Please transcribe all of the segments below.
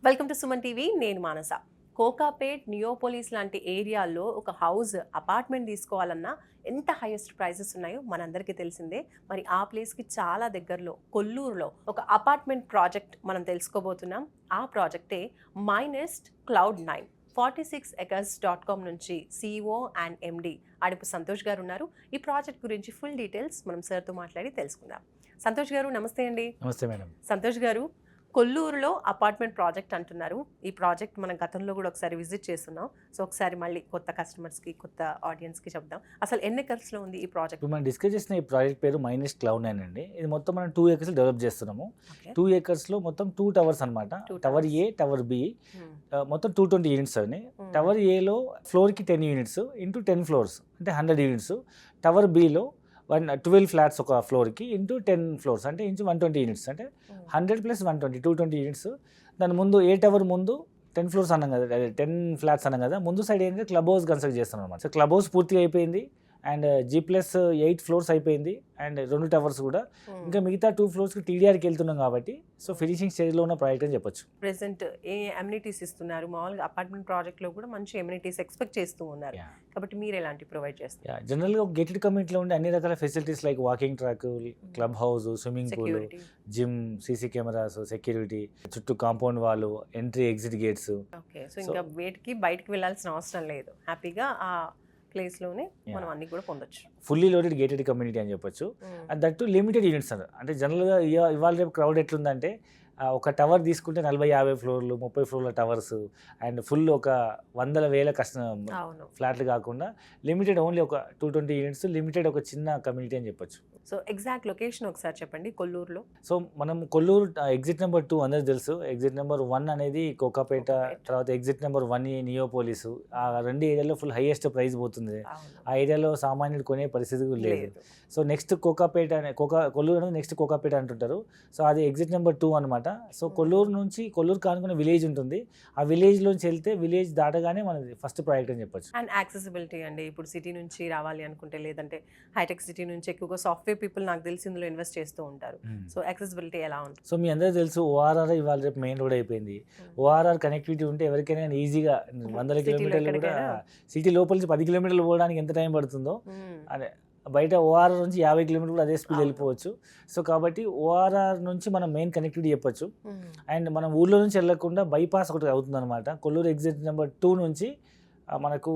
Welcome to Suman TV. నేను మానస. Kokapet, Neopolis లాంటి ఏరియాల్లో ఒక హౌస్ అపార్ట్మెంట్ తీసుకోవాలన్నా ఎంత హైయెస్ట్ ప్రైజెస్ ఉన్నాయో మనందరికీ తెలిసిందే. మరి ఆ ప్లేస్కి చాలా దగ్గరలో కొల్లూరులో ఒక అపార్ట్మెంట్ ప్రాజెక్ట్ మనం తెలుసుకోబోతున్నాం. ఆ ప్రాజెక్టే మైనెస్ట్ క్లౌడ్9. 46acres.com నుంచి CEO అండ్ MD అడుపు సంతోష్ గారు ఉన్నారు. ఈ ప్రాజెక్ట్ గురించి ఫుల్ డీటెయిల్స్ మనం సార్తో మాట్లాడి తెలుసుకుందాం. సంతోష్ గారు నమస్తే అండి. నమస్తే మేడం. సంతోష్ గారు, కొల్లూరులో అపార్ట్మెంట్ ప్రాజెక్ట్ అంటున్నారు. ఈ ప్రాజెక్ట్ మనం గతంలో కూడా ఒకసారి విజిట్ చేస్తున్నాం. సో ఒకసారి మళ్ళీ కొత్త కస్టమర్స్కి, కొత్త ఆడియన్స్కి చెప్దాం. అసలు ఎన్ని ఎకర్స్లో ఉంది ఈ ప్రాజెక్ట్? ఇప్పుడు మనం డిస్కస్ చేసిన ఈ ప్రాజెక్ట్ పేరు మైనెస్ట్ క్లౌడ్9 అండి. ఇది మొత్తం మనం 2 acres డెవలప్ చేస్తున్నాము. 2 acresలో మొత్తం 2 towers అనమాట. టవర్ ఏ, టవర్ బి, మొత్తం 220 యూనిట్స్ అని. టవర్ ఏలో ఫ్లోర్కి 10 units ఇంటూ 10 floors అంటే 100 units. టవర్ బిలో 12 flats ఒక ఫ్లోర్కి ఇంటూ 10 floors అంటే ఇంచు 120 units అంటే 100 + 120 220 units. దాని ముందు ఏ టవర్ ముందు 10 floors అన్నాం కదా, 10 flats అన్నాం కదా, ముందు సైడ్ ఏంటంటే క్లబ్ హౌస్ కన్స్ట్రక్ట్ చేస్తున్నాం అనమాట. సో క్లబ్ హౌస్ పూర్తిగా అయిపోయింది అండ్ G+8 floors అయిపోయింది అండ్ 2 towers కూడా. ఇంకా మిగతా 2 floors TDRకి వెళ్తున్నాం కాబట్టి సో ఫినిషింగ్ స్టేజ్లో ఉన్న ప్రాజెక్ట్ అని చెప్పొచ్చు. ప్రెసెంట్ ఏ అమ్యూనిటీస్ ఇస్తున్నారు? మామూలుగా అపార్ట్మెంట్ ప్రాజెక్ట్లో కూడా మంచి అమ్యూనిటీస్ ఎక్స్పెక్ట్ చేస్తూ ఉన్నారు కాబట్టి మీరు ఎలాంటి ప్రొవైడ్ చేస్తారు? జనరల్గా ఒక గేటెడ్ కమ్యూనిటీలో ఉండే అన్ని రకాల facilities like walking track, club house, swimming pool, gym, CC cameras, security, చుట్టూ కాంపౌండ్ వాళ్ళు, entry exit gates. Okay, so ఇంకా వేటికి బయటకు వెళ్ళాల్సిన అవసరం లేదు, హ్యాపీగా ఆ ప్లేస్లోనే మనం అన్ని కూడా పొందొచ్చు. ఫుల్లీ లోడెడ్ గేటెడ్ కమ్యూనిటీ అని చెప్పొచ్చు. అండ్ దట్టు లిమిటెడ్ యూనిట్స్ అన్నారు. అంటే జనరల్గా ఇవాళ రేపు క్రౌడ్ ఎట్లుందంటే ఒక టవర్ తీసుకుంటే 40-50 ఫ్లోర్లు, 30 ఫ్లోర్ల టవర్స్ అండ్ ఫుల్ ఒక 100,000 ఫ్లాట్లు కాకుండా లిమిటెడ్ ఓన్లీ ఒక 220 యూనిట్స్, లిమిటెడ్ ఒక చిన్న కమ్యూనిటీ అని చెప్పొచ్చు. సో ఎగ్జాక్ట్ లొకేషన్ ఒకసారి చెప్పండి కొల్లూరులో. సో మనం కొల్లూరు ఎగ్జిట్ నెంబర్ 2 అందరికి తెలుసు. ఎగ్జిట్ నెంబర్ 1 అనేది కోకాపేట, తర్వాత ఎగ్జిట్ నెంబర్ 1 నియోపోలిస్. ఆ 2 ఏరియాలో ఫుల్ హైయెస్ట్ ప్రైస్ పోతుంది. ఆ ఏరియాలో సామాన్యుడు కొనే పరిస్థితి లేదు. సో నెక్స్ట్ కోకాపేట కొల్లూరు అనేది నెక్స్ట్ కోకాపేట అంటుంటారు. సో అది ఎగ్జిట్ నెంబర్ 2 అనమాట. సో కొల్లూరు కానుకునే విలేజ్ ఉంటుంది. ఆ విలేజ్లోంచి వెళ్తే విలేజ్ దాటగానే మనది ఫస్ట్ ప్రాజెక్ట్ అని చెప్పొచ్చు. అండ్ యాక్సెసిబిలిటీ అండి, ఇప్పుడు సిటీ నుంచి రావాలి అనుకుంటే, లేదంటే హైటెక్ సిటీ నుంచి ఎక్కువగా సాఫ్ట్వేర్ పీపుల్ నాకు తెలిసి ఇందులో ఇన్వెస్ట్ చేస్తూ ఉంటారు. సో యాక్సెసిబిలిటీ ఎలా ఉంటుంది? సో మీ అందరికీ తెలుసు ORR ఇవాళ రేపు మెయిన్ రోడ్ అయిపోయింది. ORR కనెక్టివిటీ ఉంటే ఎవరికైనా ఈజీగా 100 కిలోమీటర్లు కూడా, సిటీ లోపల నుంచి 10 కిలోమీటర్లు పోవడానికి ఎంత టైం పడుతుందో అదే బయట ORR నుంచి 50 కిలోమీటర్లు అదే స్పీడ్ వెళ్ళిపోవచ్చు. సో కాబట్టి ORR నుంచి మనం మెయిన్ కనెక్టివిటీ చెప్పొచ్చు. అండ్ మనం ఊళ్ళో నుంచి వెళ్ళకుండా బైపాస్ ఒకటి అవుతుంది అనమాట. కొల్లూరు ఎగ్జిట్ నెంబర్ 2 నుంచి మనకు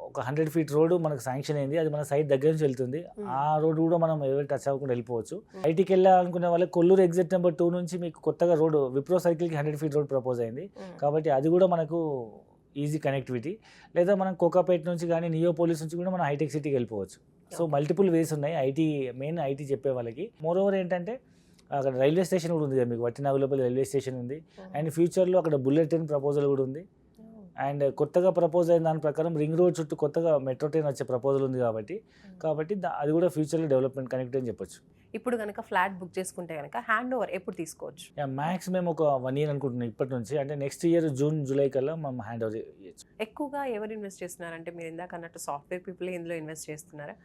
ఒక 100 feet రోడ్డు మనకు శాంక్షన్ అయింది. అది మన సైట్ దగ్గర నుంచి వెళ్తుంది. ఆ రోడ్డు కూడా మనం ఎవరు టచ్ అవ్వకుండా వెళ్ళిపోవచ్చు. ఐటీకి వెళ్ళాలనుకునే వాళ్ళకి కొల్లూరు ఎగ్జిట్ నెంబర్ 2 నుంచి మీకు కొత్తగా రోడ్డు విప్రో సర్కిల్కి 100 feet రోడ్ ప్రపోజ్ అయింది కాబట్టి అది కూడా మనకు ఈజీ కనెక్టివిటీ. లేదా మనం కోకాపేట నుంచి కానీ నియోపోలిస్ నుంచి కూడా మనం హైటెక్ సిటీకి వెళ్ళిపోవచ్చు. సో మల్టిపుల్ వేస్ ఉన్నాయి మెయిన్ ఐటీ చెప్పే వాళ్ళకి. మోర్ ఓవర్ ఏంటంటే అక్కడ రైల్వే స్టేషన్ కూడా ఉంది కదా, మీకు వట్టినాగులపల్లి రైల్వే స్టేషన్ ఉంది. అండ్ ఫ్యూచర్లో అక్కడ బుల్లెట్ ట్రైన్ ప్రపోజల్ కూడా ఉంది. అండ్ కొత్తగా ప్రపోజ్ అయిన దాని ప్రకారం రింగ్ రోడ్ చుట్టూ కొత్తగా మెట్రో ట్రైన్ వచ్చే ప్రపోజల్ ఉంది కాబట్టి అది కూడా ఫ్యూచర్లో డెవలప్మెంట్ కనెక్ట్ అని చెప్పొచ్చు. ఇప్పుడు కనుక ఫ్లాట్ బుక్ చేసుకుంటే కనుక హ్యాండ్ ఓవర్ ఎప్పుడు తీసుకోవచ్చు? మ్యాక్స్ మేము ఒక 1 year అనుకుంటున్నాం ఇప్పటి నుంచి. అంటే నెక్స్ట్ ఇయర్ June, July కల్లా మనం హ్యాండ్ ఓవర్ చేయొచ్చు. ఎక్కువగా ఎవరు ఇన్వెస్ట్ చేస్తున్నారంటే, మీరు ఇందాక అన్నట్టు సాఫ్ట్వేర్ పీపుల్ ఇందులో ఇన్వెస్ట్ చేస్తున్నారా?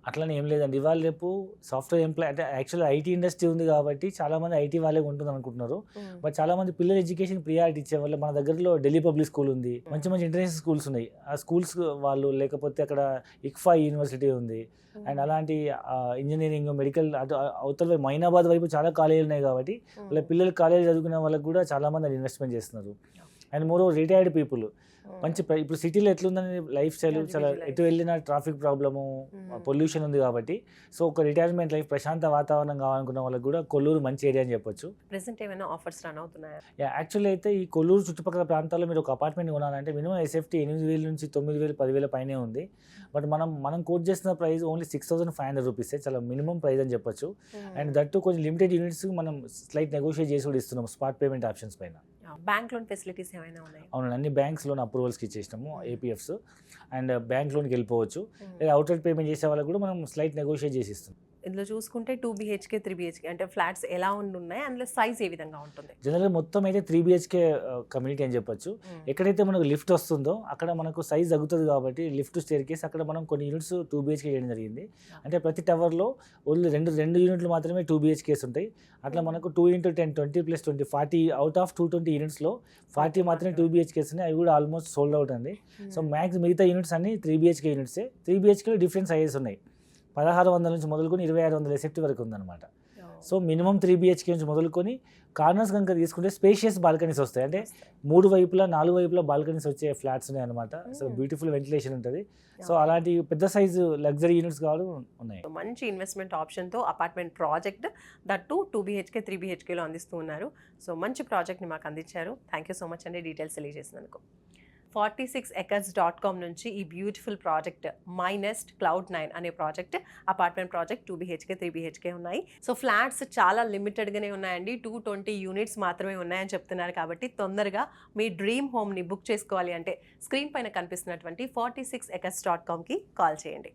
అట్లనే ఏం లేదండి. ఇవాళ రేపు సాఫ్ట్వేర్ ఎంప్లాయ్ అంటే యాక్చువల్గా ఐటీ ఇండస్ట్రీ ఉంది కాబట్టి చాలా మంది ఐటీ వాళ్ళే ఉంటుంది అనుకుంటున్నారు. బట్ చాలా మంది పిల్లల ఎడ్యుకేషన్ ప్రియారిటీ ఇచ్చే వల్ల మన దగ్గరలో ఢిల్లీ పబ్లిక్ స్కూల్ ఉంది, మంచి ఇంటర్నేషనల్ స్కూల్స్ ఉన్నాయి. ఆ స్కూల్స్ వాళ్ళు, లేకపోతే అక్కడ ICFA యూనివర్సిటీ ఉంది. అండ్ అలాంటి ఇంజనీరింగ్, మెడికల్ అవతల మైనాబాద్ వైపు చాలా కాలేజీలు ఉన్నాయి కాబట్టి వాళ్ళ పిల్లలు కాలేజీ చదువుకునే వాళ్ళకి కూడా చాలా మంది అది ఇన్వెస్ట్మెంట్ చేస్తున్నారు. అండ్ మోర్ రిటైర్డ్ పీపుల్ మంచి ఇప్పుడు సిటీలో ఎట్లుందని లైఫ్ స్టైల్ చాలా ఎటు వెళ్ళిన ట్రాఫిక్ ప్రాబ్లము, పొల్యూషన్ ఉంది కాబట్టి సో ఒక రిటైర్మెంట్ లైఫ్, ప్రశాంత వాతావరణం కావాలనుకున్న వాళ్ళకి కూడా కొల్లూరు మంచి ఏరియా అని చెప్పొచ్చు. ప్రెసెంట్ ఏమైనా ఆఫర్స్ రన్ అవుతున్నాయా? యాక్చువల్లీ అయితే ఈ కొల్లూరు చుట్టుపక్కల ప్రాంతాల్లో మీరు ఒక అపార్ట్మెంట్ కొనాలంటే మినిమం SFT 8,000 నుంచి 9,000, 10,000 పైనే ఉంది. బట్ మనం కోట్ చేసిన ప్రైస్ ఓన్లీ 6,500 రూపీస్, చాలా మినిమం ప్రైస్ అని చెప్పొచ్చు. అండ్ దట్టు కొంచెం లిమిటెడ్ యూనిట్స్ మనం స్లైట్ నెగోషియేట్ చేసి కూడా ఇస్తున్నాం స్పాట్ పేమెంట్ ఆప్షన్స్ పైన. బ్యాంక్ లోన్ ఫెసిలిటీస్ ఏమైనా ఉన్నాయి? అవునండి, అన్ని బ్యాంక్స్ లోన్ అప్రూవల్స్కి ఇచ్చేసినాము, APFs. అండ్ బ్యాంక్ లోన్కి వెళ్ళిపోవచ్చు. లేదా అవుట్లెట్ పేమెంట్ చేసే వాళ్ళకి కూడా మనం స్లైట్ నెగోషియేట్ చేసి ఇస్తాం. ఇందులో చూసుకుంటే 2 BHK 3 BHK అంటే ఫ్లాట్స్ ఎలా ఉన్నాయి, అందులో సైజ్ ఏ విధంగా ఉంటుంది? జనరల్గా మొత్తం అయితే 3 BHK కమ్యూనిటీ అని చెప్పొచ్చు. ఎక్కడైతే మనకు లిఫ్ట్ వస్తుందో అక్కడ మనకు సైజ్ తగ్గుతుంది కాబట్టి లిఫ్ట్ స్టేర్ కేస్ అక్కడ మనం కొన్ని యూనిట్స్ 2 BHK చేయడం జరిగింది. అంటే ప్రతి టవర్లో ఓన్లీ రెండు యూనిట్లు మాత్రమే 2 BHKs ఉంటాయి. అట్లా మనకు 2x10 20 + 20 40 అవుట్ ఆఫ్ 220 యూనిట్స్లో 40 మాత్రమే 2 BHKs ఉన్నాయి. అవి కూడా ఆల్మోస్ట్ సోల్డ్ అవుట్ అండి. సో మ్యాక్స్ మిగతా యూనిట్స్ అన్ని 3 BHK యూనిట్సే. 3 BHKలో డిఫరెంట్ సైజెస్ ఉన్నాయి. 1600 నుంచి మొదలుకొని 2600 SFT వరకు ఉందన్నమాట. సో మినిమం 3 BHK నుంచి మొదలుకొని కార్నర్స్ కనుక తీసుకుంటే స్పేషియస్ బాల్కనీస్ వస్తాయి. అంటే 3 వైపులా 4 వైపులా బాల్కనీస్ వచ్చే ఫ్లాట్స్ ఉన్నాయి అనమాట. సో బ్యూటిఫుల్ వెంటిలేషన్ ఉంటుంది. సో అలాంటి పెద్ద సైజు లగ్జరీ యూనిట్స్ కావాలి ఉన్నాయి. మంచి ఇన్వెస్ట్మెంట్ ఆప్షన్తో అపార్ట్మెంట్ ప్రాజెక్ట్ దట్టు 2 BHK 3 BHKలో అందిస్తూ ఉన్నారు. సో మంచి ప్రాజెక్ట్ని మాకు అందించారు. థ్యాంక్ యూ సో మచ్ అండి డీటెయిల్స్ తెలియజేసినందుకు. 46acres.com నుంచి ఈ beautiful project my NEFT Cloud9 అనే project apartment project 2 BHK 3 BHK ఉన్నాయి. సో ఫ్లాట్స్ చాలా లిమిటెడ్గానే ఉన్నాయండి. 220 యూనిట్స్ మాత్రమే ఉన్నాయని చెప్తున్నారు. కాబట్టి తొందరగా మీ డ్రీమ్ హోమ్ని బుక్ చేసుకోవాలి అంటే స్క్రీన్ పైన కనిపిస్తున్నటువంటి 46acres.comకి కాల్ చేయండి.